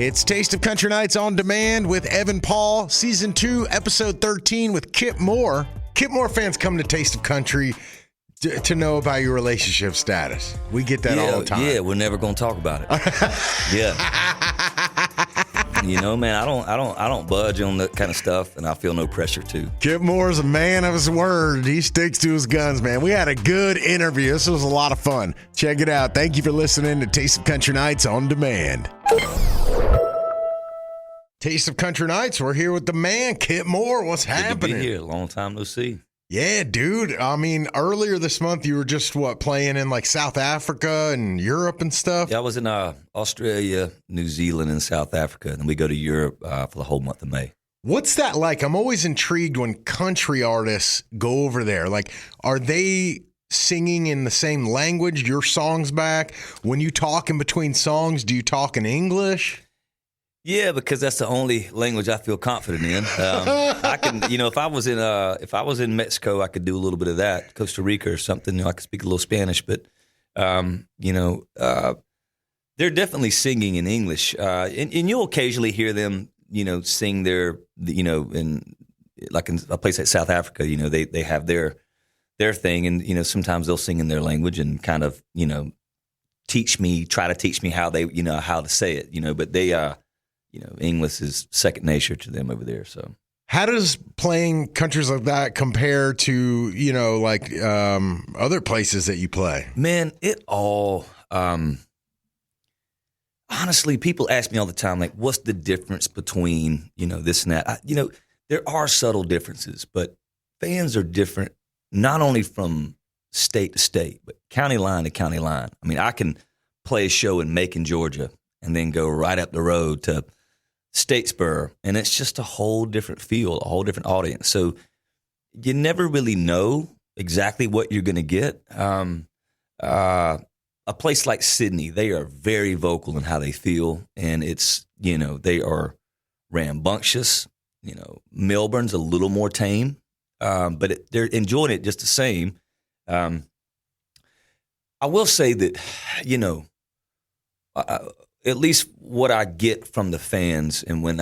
It's Taste of Country Nights on Demand with Evan Paul, Season 2, Episode 13 with Kip Moore. Kip Moore fans come to Taste of Country to know about your relationship status. We get that all the time. Yeah, we're never going to talk about it. Yeah. You know, man, I don't budge on that kind of stuff, and I feel no pressure to. Kip Moore's a man of his word. He sticks to his guns, man. We had a good interview. This was a lot of fun. Check it out. Thank you for listening to Taste of Country Nights on Demand. Taste of Country Nights. We're here with the man, Kip Moore. What's happening? Good to be here. Long time no see. Yeah, dude. I mean, earlier this month, you were just, playing in like South Africa and Europe and stuff? Yeah, I was in Australia, New Zealand, and South Africa, and then we go to Europe for the whole month of May. What's that like? I'm always intrigued when country artists go over there. Like, are they singing in the same language, your songs back? When you talk in between songs, do you talk in English? Yeah, because that's the only language I feel confident in. I can, if I was in Mexico, I could do a little bit of that. Costa Rica or something, I could speak a little Spanish. But they're definitely singing in English, and you'll occasionally hear them, sing their, in a place like South Africa, they have their thing, and sometimes they'll sing in their language and kind of try to teach me how they how to say it, but they. English is second nature to them over there. So, how does playing countries like that compare to other places that you play? Man, it all. Honestly, people ask me all the time, like, what's the difference between this and that? There are subtle differences, but fans are different not only from state to state, but county line to county line. I mean, I can play a show in Macon, Georgia, and then go right up the road to Statesboro, and it's just a whole different feel, a whole different audience. So you never really know exactly what you're going to get. A place like Sydney, they are very vocal in how they feel, and it's, they are rambunctious. Melbourne's a little more tame, but they're enjoying it just the same. I will say that, at least what I get from the fans, and when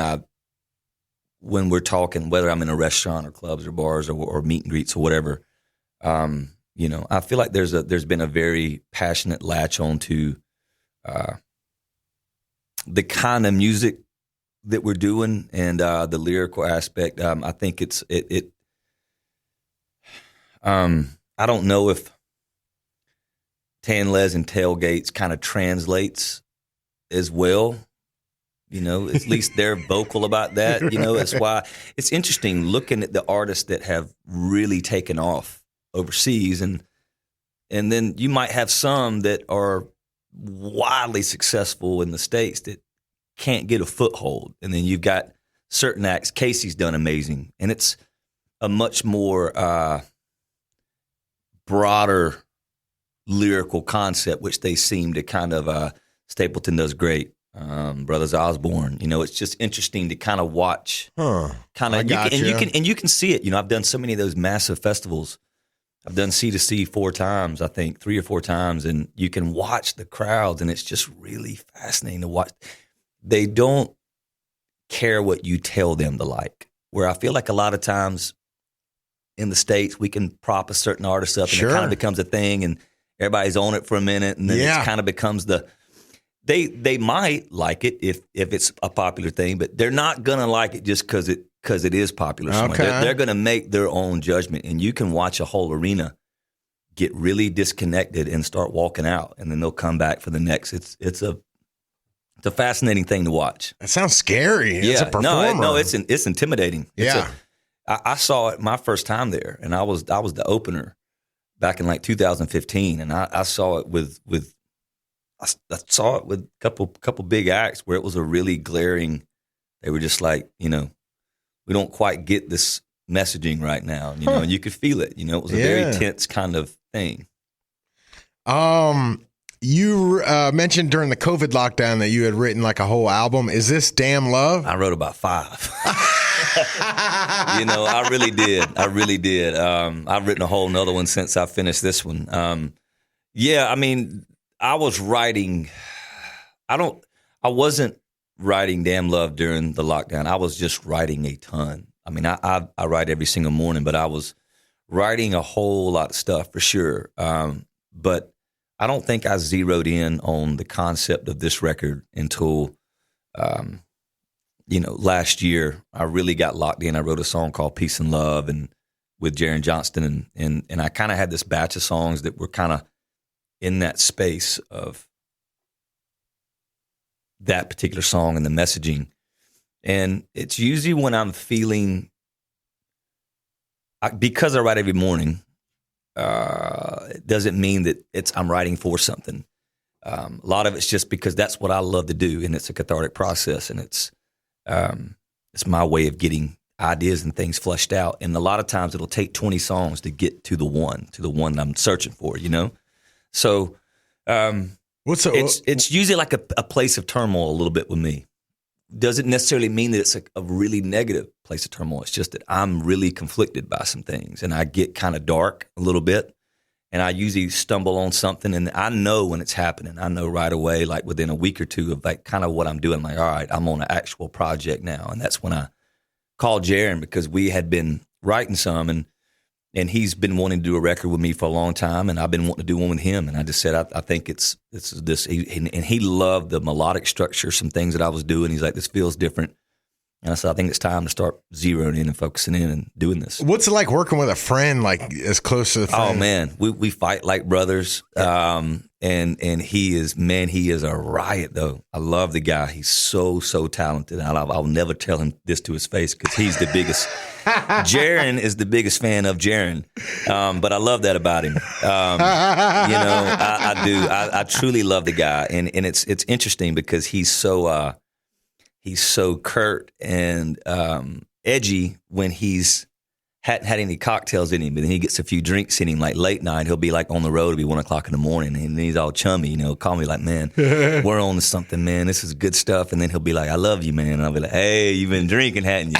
we're talking, whether I'm in a restaurant or clubs or bars or meet and greets or whatever, I feel like there's been a very passionate latch on to the kind of music that we're doing and the lyrical aspect. I think I don't know if Tanles and Tailgates kind of translates as well, at least they're vocal about that. That's why it's interesting looking at the artists that have really taken off overseas, and then you might have some that are wildly successful in the States that can't get a foothold, and then you've got certain acts. Casey's done amazing, and it's a much more broader lyrical concept, which they seem to kind of. Stapleton does great. Brothers Osborne. It's just interesting to kind of watch. You can see it. I've done so many of those massive festivals. I've done C2C 4 times, I think 3 or 4 times, and you can watch the crowds, and it's just really fascinating to watch. They don't care what you tell them to like. Where I feel like a lot of times in the States, we can prop a certain artist up, and it kind of becomes a thing, and everybody's on it for a minute, and then it kind of becomes the. They might like it if it's a popular thing, but they're not gonna like it just because it is popular. Okay. They're gonna make their own judgment, and you can watch a whole arena get really disconnected and start walking out, and then they'll come back for the next. It's a fascinating thing to watch. That sounds scary. As a performer. No, it's intimidating. Yeah, I saw it my first time there, and I was the opener back in like 2015, and I saw it with. I saw it with a couple big acts where it was a really glaring. They were just like, we don't quite get this messaging right now, and you could feel it. It was a very tense kind of thing. You mentioned during the COVID lockdown that you had written like a whole album. Is this Damn Love? I wrote about 5. I really did. I've written a whole nother one since I finished this one. I mean. I was writing. I wasn't writing Damn Love during the lockdown, I was just writing a ton. I mean, I write every single morning, but I was writing a whole lot of stuff for sure. But I don't think I zeroed in on the concept of this record until, last year. I really got locked in. I wrote a song called Peace and Love and with Jaron Johnston. And I kind of had this batch of songs that were kind of in that space of that particular song and the messaging. And it's usually when I'm feeling, because I write every morning, it doesn't mean that I'm writing for something. A lot of it's just because that's what I love to do, and it's a cathartic process, and it's my way of getting ideas and things flushed out. And a lot of times it'll take 20 songs to get to the one I'm searching for, So it's usually like a place of turmoil a little bit with me. Doesn't necessarily mean that it's a really negative place of turmoil. It's just that I'm really conflicted by some things, and I get kind of dark a little bit, and I usually stumble on something, and I know when it's happening. I know right away, like within a week or two of like kind of what I'm doing. I'm like, all right, I'm on an actual project now, and that's when I called Jaron, because we had been writing some, and he's been wanting to do a record with me for a long time, and I've been wanting to do one with him. And I just said, I think it's this. And he loved the melodic structure, some things that I was doing. He's like, this feels different. And I said, I think it's time to start zeroing in and focusing in and doing this. What's it like working with a friend, like as close to the friend? Oh, man, we fight like brothers. And he is a riot, though. I love the guy. He's so talented. I'll never tell him this to his face because he's the biggest. Jaron is the biggest fan of Jaron. But I love that about him. I do. I truly love the guy. And it's interesting because he's so curt and edgy when he's hadn't had any cocktails in him, but then he gets a few drinks in him, like late night. He'll be like on the road, it'll be 1 o'clock in the morning, and he's all chummy, call me like, man, we're on to something, man. This is good stuff. And then he'll be like, I love you, man. And I'll be like, hey, you've been drinking, hadn't you?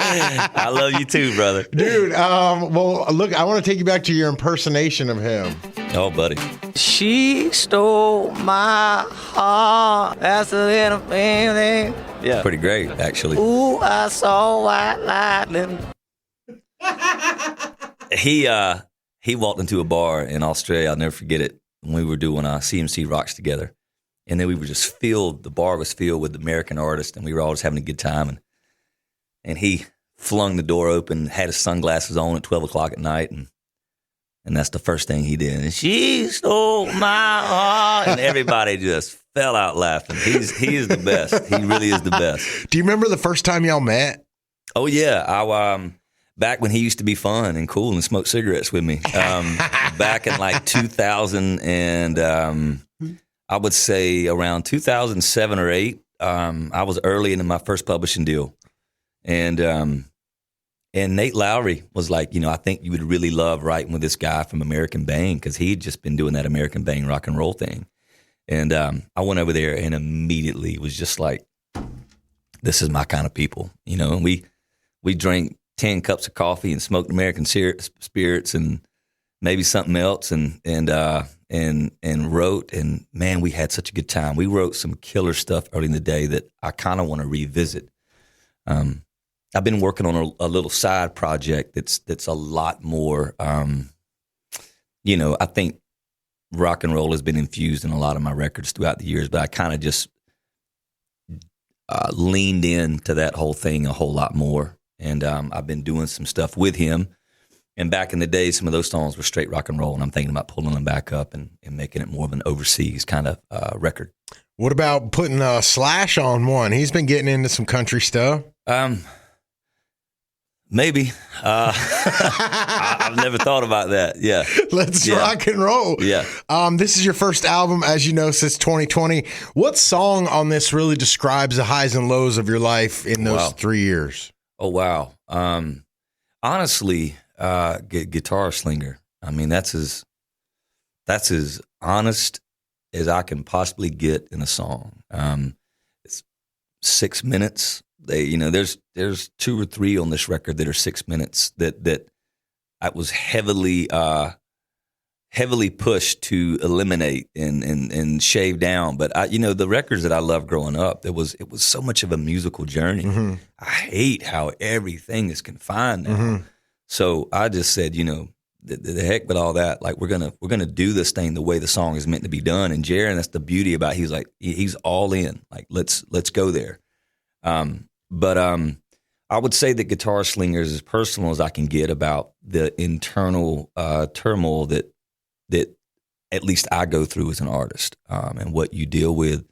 I love you too, brother. Dude, well, look, I want to take you back to your impersonation of him. Oh, buddy. She stole my heart. That's a little thing. Yeah, pretty great, actually. Ooh, I saw white lightning. He walked into a bar in Australia. I'll never forget it. When we were doing CMC Rocks together, and then we were just filled. The bar was filled with American artists, and we were all just having a good time. And he flung the door open, had his sunglasses on at 12 o'clock at night, and that's the first thing he did. And she stole my heart, and everybody just fell out laughing. He is the best. He really is the best. Do you remember the first time y'all met? Oh yeah, I back when he used to be fun and cool and smoke cigarettes with me. Back in like 2000 and I would say around 2007 or 8. I was early into my first publishing deal, and Nate Lowry was like, I think you would really love writing with this guy from American Bang, because he had just been doing that American Bang rock and roll thing. And I went over there and immediately was just like, this is my kind of people, And we drank 10 cups of coffee and smoked American spirits and maybe something else, and wrote. And man, we had such a good time. We wrote some killer stuff early in the day that I kind of want to revisit. I've been working on a little side project that's a lot more, I think rock and roll has been infused in a lot of my records throughout the years, but I kind of just leaned into that whole thing a whole lot more. And I've been doing some stuff with him. And back in the day, some of those songs were straight rock and roll, and I'm thinking about pulling them back up and making it more of an overseas kind of record. What about putting Slash on one? He's been getting into some country stuff. Maybe. I've never thought about that. Yeah. Let's rock and roll. Yeah. This is your first album, as you know, since 2020. What song on this really describes the highs and lows of your life in those 3 years? Oh, wow. Honestly, Guitar Slinger. I mean, that's as honest as I can possibly get in a song. It's 6 minutes. There's 2 or 3 on this record that are 6 minutes that I was heavily heavily pushed to eliminate and shave down. But the records that I loved growing up, it was so much of a musical journey. Mm-hmm. I hate how everything is confined now. Mm-hmm. So I just said, the heck with all that. Like we're gonna do this thing the way the song is meant to be done. And Jaron, that's the beauty about it. He's all in. Like let's go there. But I would say that Guitar Slinger is as personal as I can get about the internal turmoil that at least I go through as an artist, and what you deal with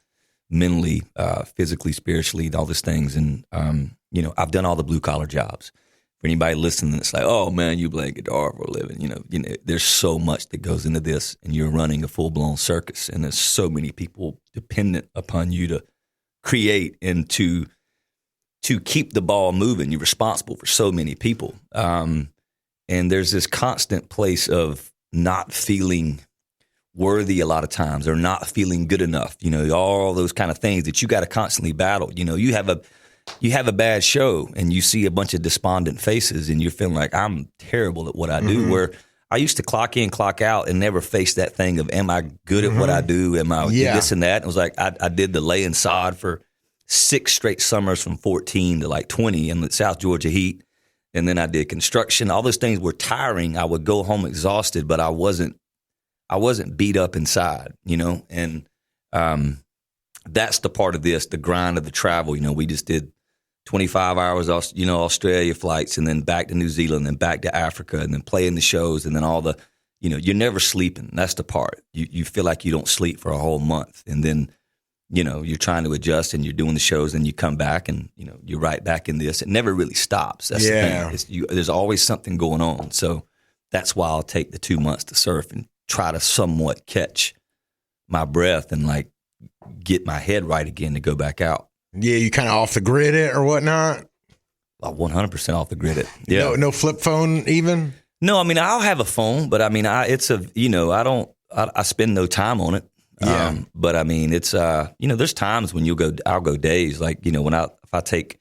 mentally, physically, spiritually, all these things. And I've done all the blue collar jobs. For anybody listening, it's like, oh man, you play guitar for a living. There's so much that goes into this, and you're running a full blown circus, and there's so many people dependent upon you to create and to keep the ball moving. You're responsible for so many people, and there's this constant place of not feeling worthy a lot of times, or not feeling good enough. All those kind of things that you got to constantly battle. You have a bad show and you see a bunch of despondent faces and you're feeling like I'm terrible at what I do. Mm-hmm. Where I used to clock in, clock out and never face that thing of, am I good at what I do? Am I this and that? It was like, I did the laying sod for 6 straight summers from 14 to like 20 in the South Georgia heat. And then I did construction. All those things were tiring. I would go home exhausted, but I wasn't beat up inside, and that's the part of this, the grind of the travel. We just did 25 hours, Australia flights, and then back to New Zealand, and back to Africa, and then playing the shows, and then all the, you're never sleeping. That's the part. You feel like you don't sleep for a whole month, and then, you're trying to adjust, and you're doing the shows, and you come back, and you're right back in this. It never really stops. That's the thing. There's always something going on. So that's why I'll take the 2 months to surf and try to somewhat catch my breath and like get my head right again to go back out. Yeah, you kind of off the grid it or whatnot? 100% off the grid it. Yeah. No flip phone even? No, I mean, I'll have a phone, but I mean, I spend no time on it. Yeah. But I mean, it's, there's times when I'll go days, like, if I take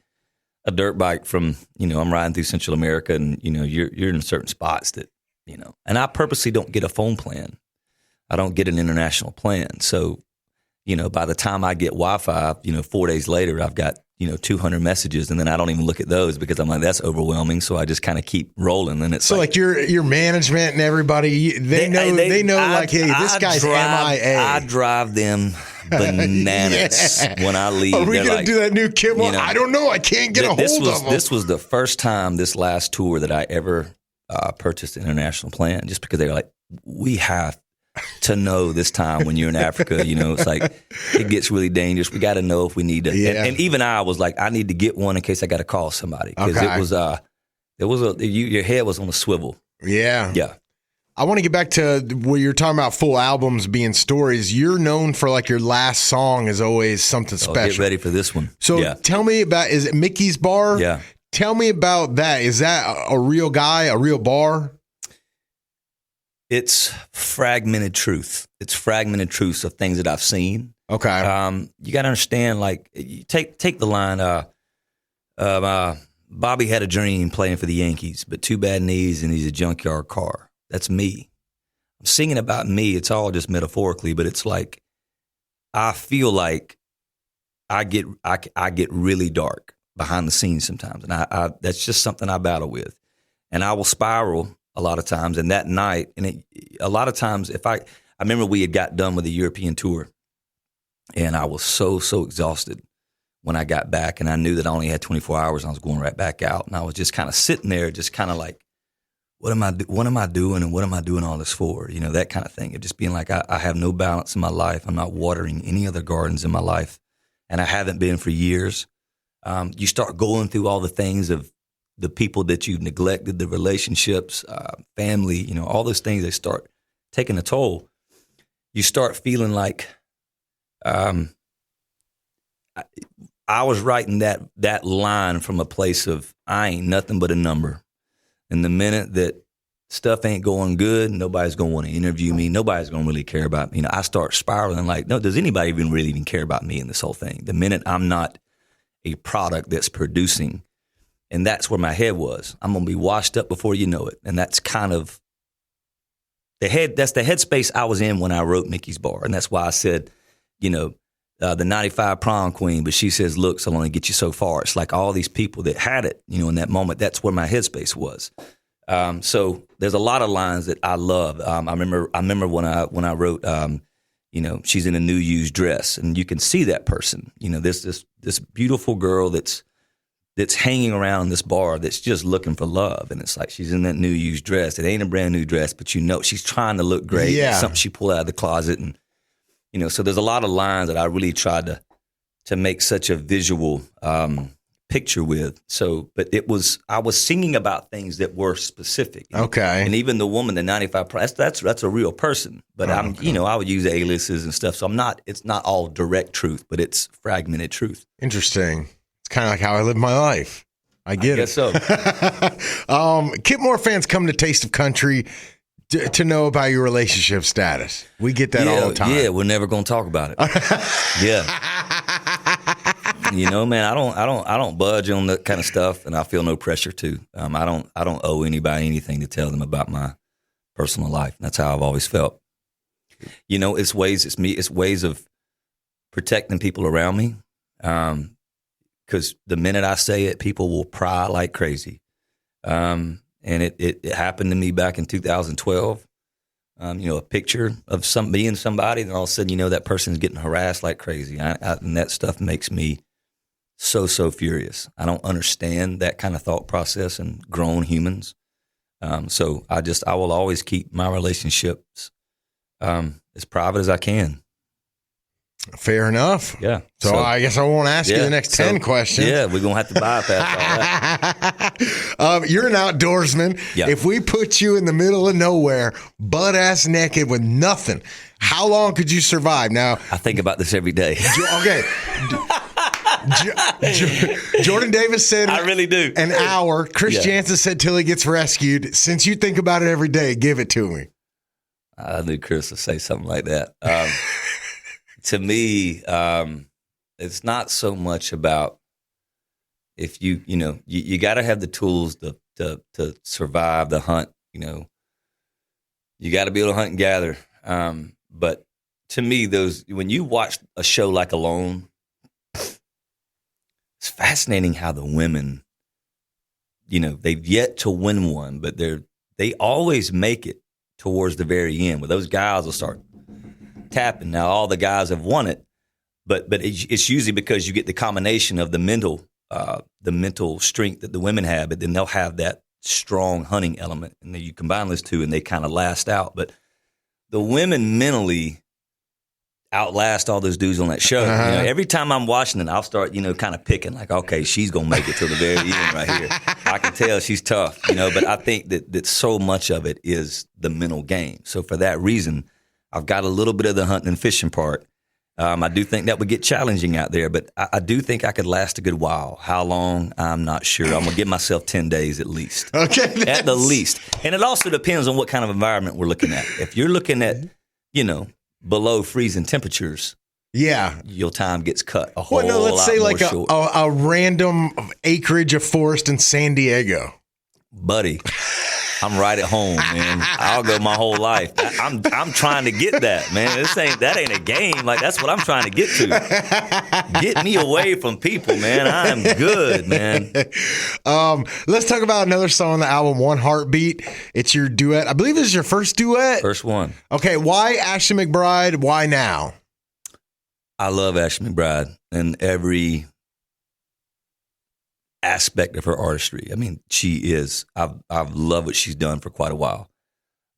a dirt bike from, I'm riding through Central America and, you're in certain spots that, and I purposely don't get a phone plan. I don't get an international plan. So, by the time I get Wi-Fi, 4 days later, I've got, 200 messages, and then I don't even look at those because I'm like, that's overwhelming. So I just kind of keep rolling. And it's so like your management and everybody, they know, like, hey, this guy's MIA. I drive them bananas when I leave. Are we going to do that new Kip Moore? I don't know. I can't get a hold of them. This was the first time this last tour that I ever purchased an international plan, just because they were like, we have to know this time when you're in Africa, it's like it gets really dangerous. We got to know if we need to. Yeah. And even I was like, I need to get one in case I got to call somebody, because your head was on a swivel. Yeah, yeah. I want to get back to where you're talking about full albums being stories. You're known for like your last song is always something special. Get ready for this one. So tell me about, is it Mickey's Bar? Yeah. Tell me about that. Is that a real guy, a real bar? It's fragmented truth. It's fragmented truths of things that I've seen. Okay. You got to understand, like, you take the line, Bobby had a dream playing for the Yankees, but 2 bad knees and he's a junkyard car. That's me. I'm singing about me. It's all just metaphorically, but it's like, I feel like I get really dark behind the scenes sometimes. And I that's just something I battle with. And I will spiral a lot of times, and that night, a lot of times, I remember we had got done with the European tour, and I was so exhausted when I got back, and I knew that I only had 24 hours, and I was going right back out, and I was just kind of sitting there, just kind of like, what am I doing, and what am I doing all this for? That kind of thing. Of just being like, I have no balance in my life. I'm not watering any other gardens in my life, and I haven't been for years. You start going through all the things of the people that you've neglected, the relationships, family, all those things, they start taking a toll. You start feeling like, I was writing that line from a place of, I ain't nothing but a number. And the minute that stuff ain't going good, nobody's going to want to interview me. Nobody's going to really care about me. I start spiraling like, no, does anybody even care about me in this whole thing? The minute I'm not a product that's producing. And that's where my head was. I'm going to be washed up before you know it. And that's kind of that's the headspace I was in when I wrote Mickey's Bar. And that's why I said, the 95 prom queen, but she says, looks will only get you so far. It's like all these people that had it, in that moment, that's where my headspace was. So there's a lot of lines that I love. I remember when I wrote, she's in a new used dress, and you can see that person, this beautiful girl that's hanging around this bar that's just looking for love. And it's like she's in that new used dress. It ain't a brand new dress, but she's trying to look great. Yeah. It's something she pulled out of the closet. And, so there's a lot of lines that I really tried to make such a visual picture with. So, but I was singing about things that were specific. Okay. And even the woman, the 95, that's a real person. But I would use aliases and stuff. So it's not all direct truth, but it's fragmented truth. Interesting. It's kind of like how I live my life. I guess so. Kip Moore fans come to Taste of Country to know about your relationship status. We get that all the time. Yeah, we're never going to talk about it. Yeah. Man, I don't budge on that kind of stuff, and I feel no pressure to. I don't owe anybody anything to tell them about my personal life. That's how I've always felt. It's ways of protecting people around me. Because the minute I say it, people will pry like crazy. And it happened to me back in 2012. A picture of being somebody, and all of a sudden, that person's getting harassed like crazy. And that stuff makes me so furious. I don't understand that kind of thought process in grown humans. So I will always keep my relationships as private as I can. Fair enough. Yeah. So I guess I won't ask you the next 10 questions. Yeah, we're going to have to bypass all that. You're an outdoorsman. Yeah. If we put you in the middle of nowhere, butt-ass naked with nothing, how long could you survive? Now, I think about this every day. Okay. Jordan Davis said I really do. an hour. Chris Jansen said till he gets rescued. Since you think about it every day, give it to me. I knew Chris would say something like that. To me, it's not so much about if you got to have the tools to survive the hunt. You got to be able to hunt and gather. But to me, when you watch a show like Alone, it's fascinating how the women, they've yet to win one, but they always make it towards the very end, where those guys will start tapping. Now all the guys have won it, but it's usually because you get the combination of the mental strength that the women have, but then they'll have that strong hunting element, and then you combine those two and they kind of last out. But the women mentally outlast all those dudes on that show. Every time I'm watching it, I'll start kind of picking like, okay, she's gonna make it till the very end right here. I can tell she's tough, but I think that so much of it is the mental game. So for that reason, I've got a little bit of the hunting and fishing part. I do think that would get challenging out there, but I do think I could last a good while. How long, I'm not sure. I'm going to give myself 10 days at least. Okay. At the least. And it also depends on what kind of environment we're looking at. If you're looking at, below freezing temperatures, your time gets cut a whole lot let's say like short. a random acreage of forest in San Diego. Buddy, I'm right at home, man. I'll go my whole life. I'm trying to get that, man. That ain't a game. Like, that's what I'm trying to get to. Get me away from people, man. I'm good, man. Let's talk about another song on the album, One Heartbeat. It's your duet. I believe this is your first duet. First one. Okay, why Ashley McBryde? Why now? I love Ashley McBryde and every aspect of her artistry. I mean, she is. I've loved what she's done for quite a while.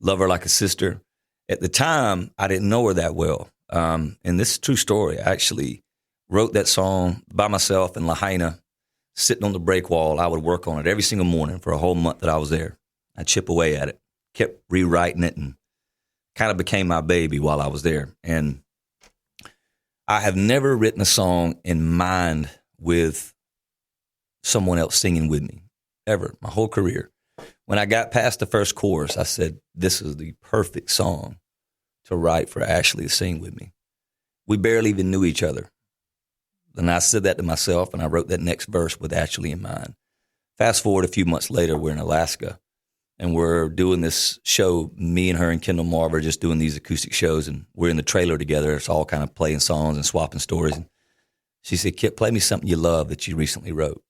Love her like a sister. At the time, I didn't know her that well. And this is a true story. I actually wrote that song by myself in Lahaina, sitting on the break wall. I would work on it every single morning for a whole month that I was there. I chip away at it, kept rewriting it, and kind of became my baby while I was there. And I have never written a song in mind with someone else singing with me, ever, my whole career. When I got past the first chorus, I said, this is the perfect song to write for Ashley to sing with me. We barely even knew each other. And I said that to myself, and I wrote that next verse with Ashley in mind. Fast forward a few months later, we're in Alaska, and we're doing this show. Me and her and Kendall Marv are just doing these acoustic shows, and we're in the trailer together. It's all kind of playing songs and swapping stories. And she said, Kip, play me something you love that you recently wrote.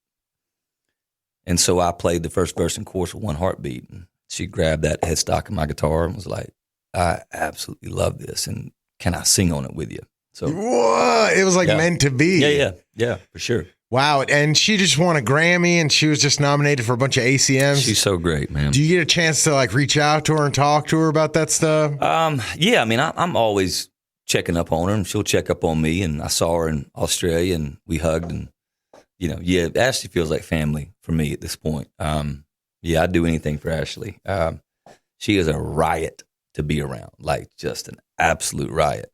And so I played the first verse and chorus with one heartbeat. And she grabbed that headstock of my guitar and was like, I absolutely love this. And can I sing on it with you? So what? It was like meant to be. Yeah, for sure. Wow. And she just won a Grammy and she was just nominated for a bunch of ACMs. She's so great, man. Do you get a chance to like reach out to her and talk to her about that stuff? Yeah, I mean, I'm always checking up on her and she'll check up on me. And I saw her in Australia and we hugged and, Ashley feels like family for me at this point. I'd do anything for Ashley. She is a riot to be around, like just an absolute riot.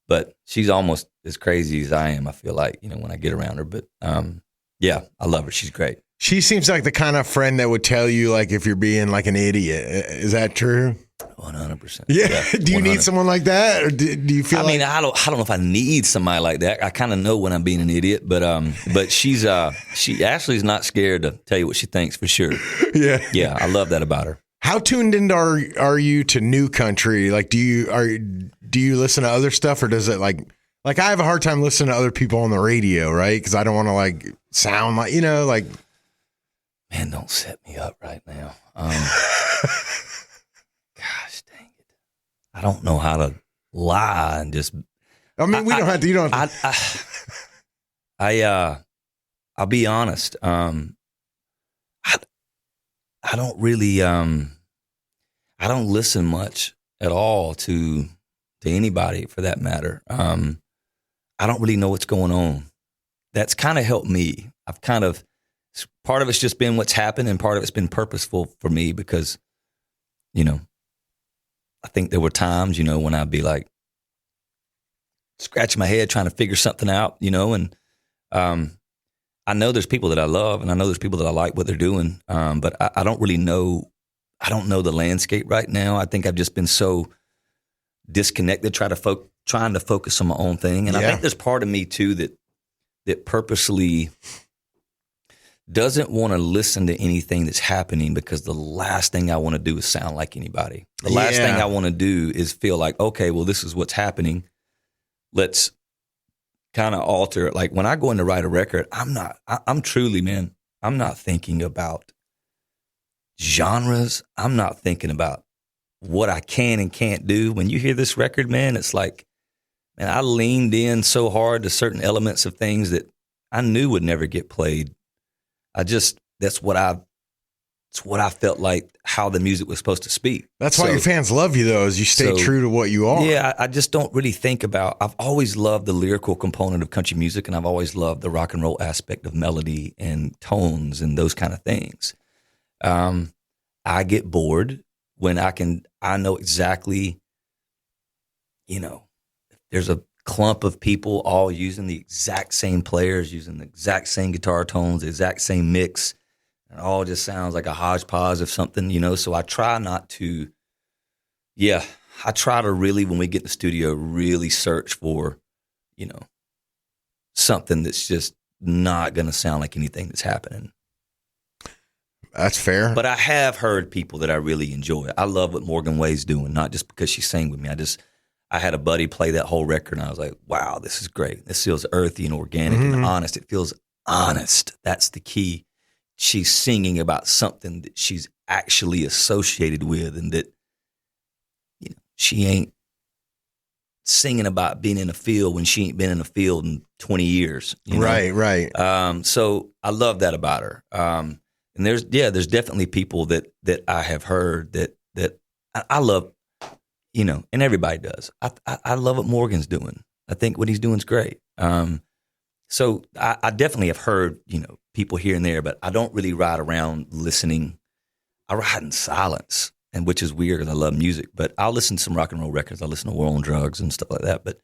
But she's almost as crazy as I am, I feel like, when I get around her. But I love her. She's great. She seems like the kind of friend that would tell you like if you're being like an idiot. Is that true? 100%. Yeah. Do you need someone like that, or do you feel? I don't know if I need somebody like that. I kind of know when I'm being an idiot, but Ashley's not scared to tell you what she thinks for sure. Yeah. I love that about her. How tuned in are you to new country? Like, do you listen to other stuff, or does it like I have a hard time listening to other people on the radio, right? Because I don't want to like sound like like. Man, don't set me up right now. Gosh dang it! I don't know how to lie and just. I mean, we don't have to. You don't. Have to. I'll be honest. I don't really. I don't listen much at all to anybody for that matter. I don't really know what's going on. That's kind of helped me. Part of it's just been what's happened, and part of it's been purposeful for me because, I think there were times, when I'd be like scratching my head trying to figure something out, and I know there's people that I love, and I know there's people that I like what they're doing, but I don't really know. I don't know the landscape right now. I think I've just been so disconnected, trying to focus on my own thing, and I think there's part of me too that purposely doesn't want to listen to anything that's happening because the last thing I want to do is sound like anybody. The last thing I want to do is feel like, okay, well, this is what's happening. Let's kind of alter it. Like when I go in to write a record, I'm truly, man, I'm not thinking about genres. I'm not thinking about what I can and can't do. When you hear this record, man, it's like, man, I leaned in so hard to certain elements of things that I knew would never get played. That's what I felt like how the music was supposed to speak. That's why your fans love you though, is you stay true to what you are. Yeah, I just don't really think about, I've always loved the lyrical component of country music, and I've always loved the rock and roll aspect of melody and tones and those kind of things. I get bored when I know exactly, there's a clump of people all using the exact same players, using the exact same guitar tones, the exact same mix. And it all just sounds like a hodgepodge of something, so I try not to, I try to really, when we get in the studio, really search for, something that's just not going to sound like anything that's happening. That's fair. But I have heard people that I really enjoy. I love what Morgan Way's doing, not just because she sang with me. I had a buddy play that whole record, and I was like, wow, this is great. This feels earthy and organic and honest. It feels honest. That's the key. She's singing about something that she's actually associated with, and that she ain't singing about being in a field when she ain't been in a field in 20 years. Right. So I love that about her. And there's definitely people that I have heard that I love. And everybody does. I love what Morgan's doing. I think what he's doing is great. So I definitely have heard, people here and there, but I don't really ride around listening. I ride in silence, and which is weird because I love music. But I'll listen to some rock and roll records. I listen to War on Drugs and stuff like that. But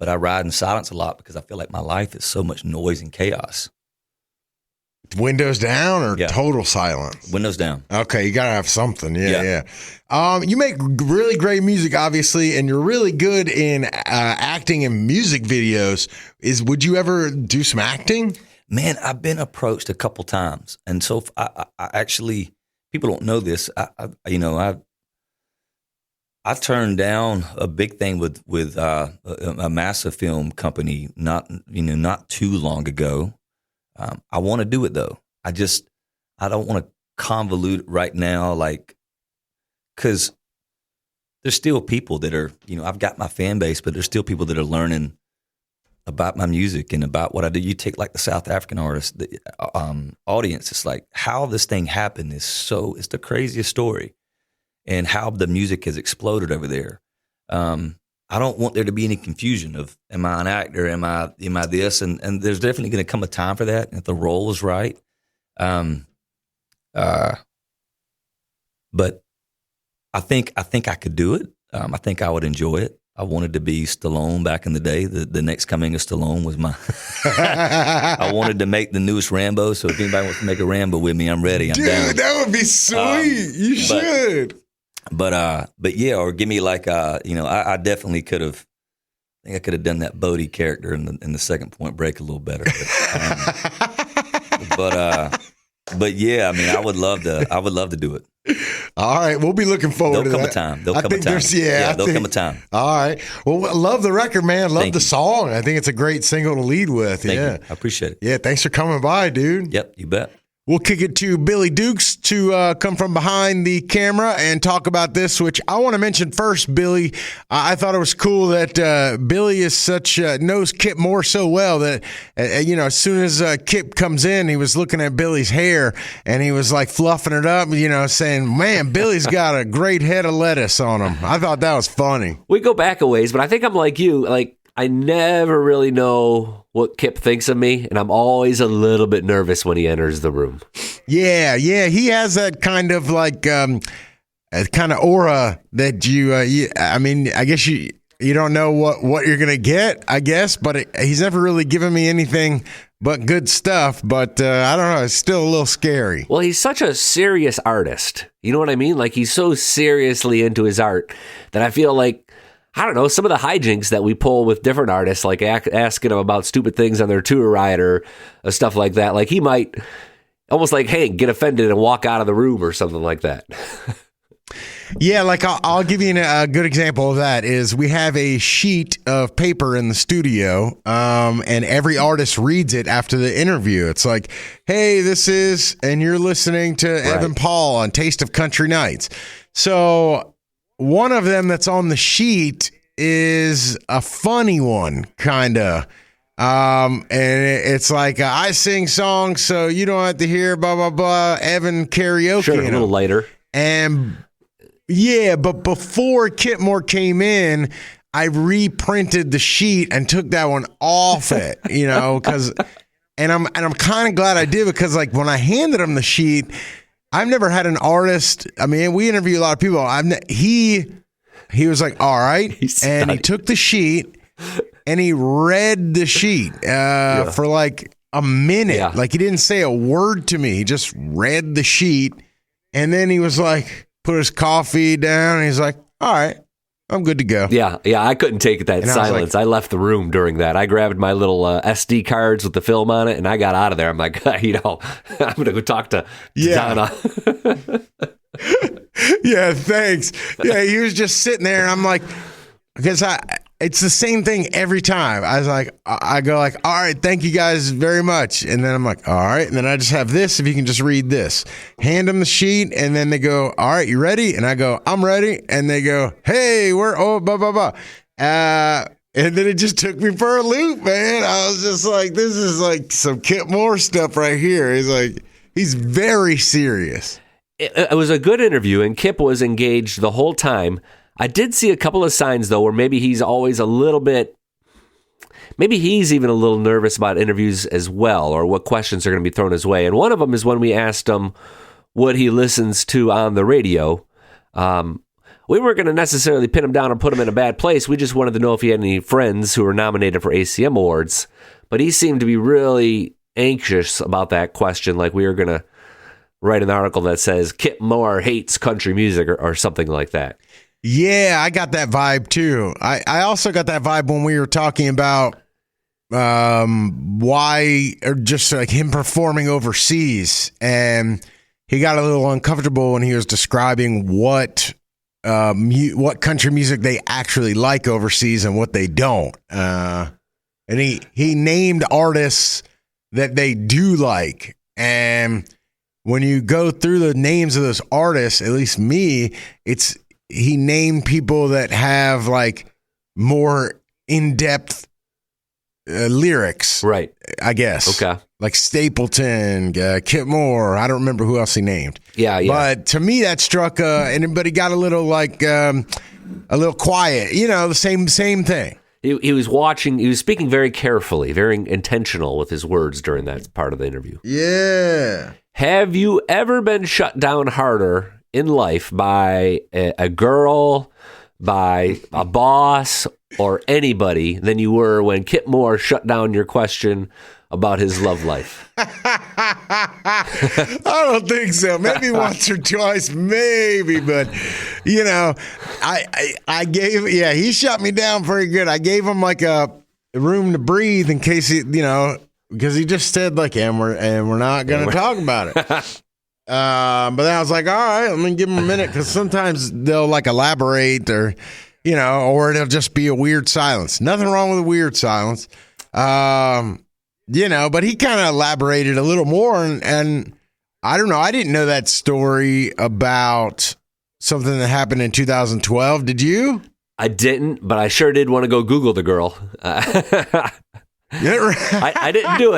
I ride in silence a lot because I feel like my life is so much noise and chaos. Windows down or total silence? Windows down. Okay, you gotta have something. Yeah. You make really great music, obviously, and you're really good in acting in music videos. Would you ever do some acting? Man, I've been approached a couple times, and so I actually people don't know this. I turned down a big thing with a massive film company not too long ago. I want to do it though. I don't want to convolute right now, because there's still people that are, I've got my fan base, but there's still people that are learning about my music and about what I do. You take like the South African artist, the audience, it's like how this thing happened it's the craziest story, and how the music has exploded over there. I don't want there to be any confusion of, am I an actor? Am I this? And there's definitely going to come a time for that if the role is right. But I think I could do it. I think I would enjoy it. I wanted to be Stallone back in the day. The next coming of Stallone was my. I wanted to make the newest Rambo. So if anybody wants to make a Rambo with me, I'm ready. I'm down. Dude, that would be sweet. You should. But yeah, or give me like I definitely could have. I think I could have done that Bodie character in the second Point Break a little better. But yeah, I mean, I would love to do it. All right, we'll be looking forward to that. There'll come a time. There'll come a time. All right. Well, I love the record, man. Love the song. I think it's a great single to lead with. Thank you. I appreciate it. Yeah, thanks for coming by, dude. Yep, you bet. We'll kick it to Billy Dukes to come from behind the camera and talk about this, which I want to mention first, Billy. I thought it was cool that Billy is knows Kip Moore so well that, as soon as Kip comes in, he was looking at Billy's hair and he was like fluffing it up, saying, man, Billy's got a great head of lettuce on him. I thought that was funny. We go back a ways, but I think I'm like you. I never really know what Kip thinks of me, and I'm always a little bit nervous when he enters the room. Yeah. He has that kind of aura that I guess you don't know what you're going to get, I guess, but he's never really given me anything but good stuff, but I don't know, it's still a little scary. Well, he's such a serious artist. You know what I mean? Like, he's so seriously into his art that I feel like, I don't know, some of the hijinks that we pull with different artists, like asking them about stupid things on their tour ride or stuff like that. Like, he might almost like Hank get offended and walk out of the room or something like that. Yeah, like I'll give you a good example of that is we have a sheet of paper in the studio, and every artist reads it after the interview. It's like, hey, this is, and you're listening to Evan Paul on Taste of Country Nights. So one of them that's on the sheet is a funny one, kind of. And it's like, I sing songs so you don't have to hear blah, blah, blah, Evan karaoke. Sure, a little lighter. And yeah, but before Kip Moore came in, I reprinted the sheet and took that one off it, because, and I'm kind of glad I did, because like when I handed him the sheet, I've never had an artist. I mean, we interview a lot of people. He was like, all right. And he took the sheet and he read the sheet for like a minute. Yeah. Like, he didn't say a word to me. He just read the sheet. And then he was like, put his coffee down. And he's like, all right, I'm good to go. Yeah. I couldn't take that silence. I left the room during that. I grabbed my little SD cards with the film on it, and I got out of there. I'm like, I'm going to go talk to Donna. Yeah, thanks. Yeah, he was just sitting there, and I'm like, because it's the same thing every time. I go like, all right, thank you guys very much. And then I'm like, all right. And then I just have this, if you can just read this. Hand them the sheet, and then they go, all right, you ready? And I go, I'm ready. And they go, hey, blah, blah, blah. And then it just took me for a loop, man. I was just like, this is like some Kip Moore stuff right here. He's very serious. It was a good interview, and Kip was engaged the whole time. I did see a couple of signs, though, where maybe he's always a little bit, maybe he's even a little nervous about interviews as well, or what questions are going to be thrown his way. And one of them is when we asked him what he listens to on the radio. We weren't going to necessarily pin him down and put him in a bad place. We just wanted to know if he had any friends who were nominated for ACM awards. But he seemed to be really anxious about that question, like we were going to write an article that says Kip Moore hates country music or something like that. Yeah, I got that vibe too. I also got that vibe when we were talking about why, or just like him performing overseas. And he got a little uncomfortable when he was describing what country music they actually like overseas and what they don't. And he named artists that they do like. And when you go through the names of those artists, at least me, he named people that have like more in-depth lyrics. Right. I guess. Okay. Like Stapleton, Kip Moore. I don't remember who else he named. Yeah. But to me, that struck, but he got a little like a little quiet, the same thing. He was watching, he was speaking very carefully, very intentional with his words during that part of the interview. Yeah. Have you ever been shut down harder in life by a girl, by a boss, or anybody than you were when Kip Moore shut down your question about his love life? I don't think so. Maybe once or twice, maybe, but I gave, he shut me down pretty good. I gave him like a room to breathe in case he, because he just said like, and we're not going to talk about it. But then I was like, all right, let me give him a minute, because sometimes they'll like elaborate or or it'll just be a weird silence. Nothing wrong with a weird silence. But he kind of elaborated a little more, and I don't know. I didn't know that story about something that happened in 2012. Did you? I didn't, but I sure did want to go Google the girl. I didn't do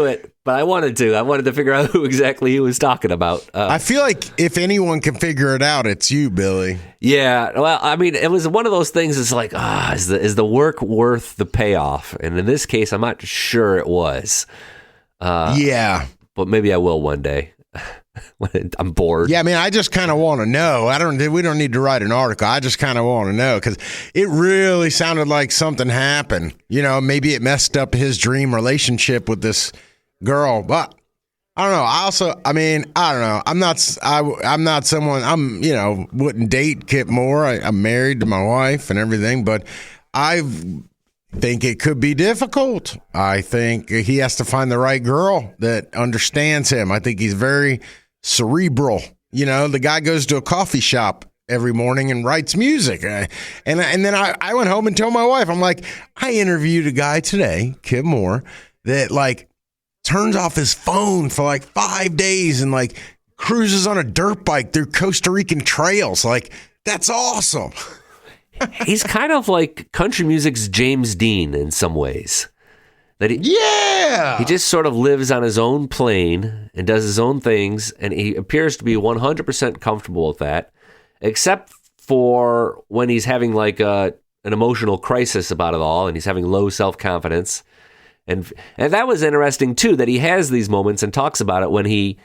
it, but I wanted to. I wanted to figure out who exactly he was talking about. I feel like if anyone can figure it out, it's you, Billy. Yeah. Well, I mean, it was one of those things. It's like, is the work worth the payoff? And in this case, I'm not sure it was. Yeah. But maybe I will one day. When I'm bored. Yeah, I mean, I just kind of want to know. We don't need to write an article. I just kind of want to know, because it really sounded like something happened. Maybe it messed up his dream relationship with this girl. But I don't know. I don't know. I'm not someone. Wouldn't date Kip Moore. I'm married to my wife and everything, but I think it could be difficult. I think he has to find the right girl that understands him. I think he's very cerebral. The guy goes to a coffee shop every morning and writes music. And then I went home and told my wife, I'm like, I interviewed a guy today, Kip Moore, that like turns off his phone for like 5 days and like cruises on a dirt bike through Costa Rican trails. Like, that's awesome. He's kind of like country music's James Dean in some ways. He just sort of lives on his own plane and does his own things, and he appears to be 100% comfortable with that, except for when he's having like an emotional crisis about it all, and he's having low self-confidence. And that was interesting too, that he has these moments and talks about it when he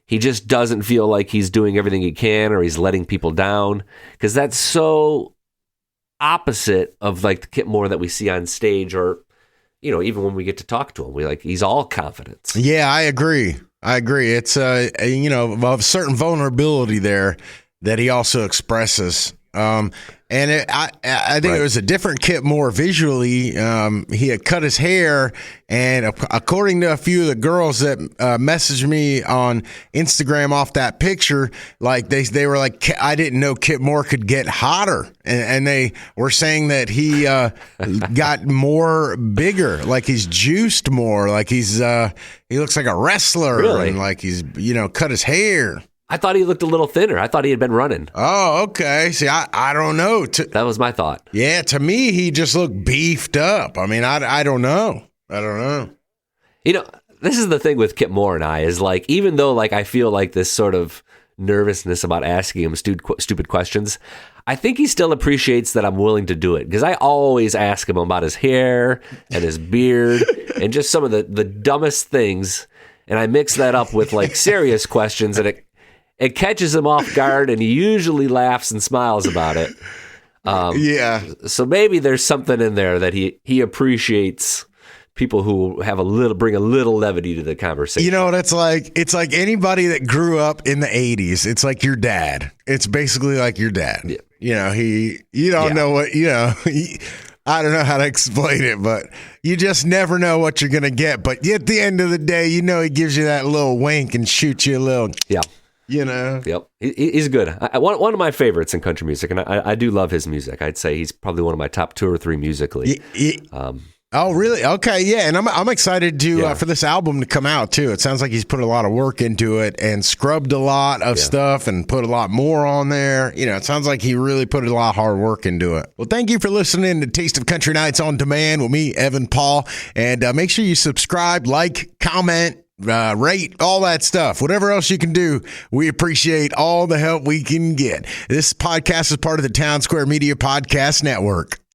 just doesn't feel like he's doing everything he can, or he's letting people down, because that's so opposite of like the Kip Moore that we see on stage, or even when we get to talk to him, he's all confidence. Yeah, I agree. It's a certain vulnerability there that he also expresses. And I think it was a different Kip Moore visually. He had cut his hair, and according to a few of the girls that messaged me on Instagram off that picture, like they were like, I didn't know Kip Moore could get hotter, and they were saying that he got more bigger, like he's juiced more, like he looks like a wrestler, really? And like he's cut his hair. I thought he looked a little thinner. I thought he had been running. Oh, okay. See, I don't know. That was my thought. Yeah, to me, he just looked beefed up. I mean, I don't know. This is the thing with Kip Moore and I, is like, even though like I feel like this sort of nervousness about asking him stupid questions, I think he still appreciates that I'm willing to do it, because I always ask him about his hair and his beard and just some of the dumbest things, and I mix that up with like serious questions, and it catches him off guard, and he usually laughs and smiles about it. Yeah. So maybe there's something in there that he appreciates people who bring a little levity to the conversation. You know what it's like? It's like anybody that grew up in the 80s. It's like your dad. It's basically like your dad. Yeah. You don't know what, I don't know how to explain it, but you just never know what you're going to get. But at the end of the day, he gives you that little wink and shoots you a little. Yeah. You know? Yep. He's good. One of my favorites in country music, and I do love his music. I'd say he's probably one of my top 2 or 3 musically. Oh, really? Okay, yeah. And I'm excited for this album to come out, too. It sounds like he's put a lot of work into it and scrubbed a lot of stuff and put a lot more on there. You know, it sounds like he really put a lot of hard work into it. Well, thank you for listening to Taste of Country Nights on Demand with me, Evan Paul. And make sure you subscribe, like, comment, rate, all that stuff. Whatever else you can do, we appreciate all the help we can get. This podcast is part of the Town Square Media Podcast Network.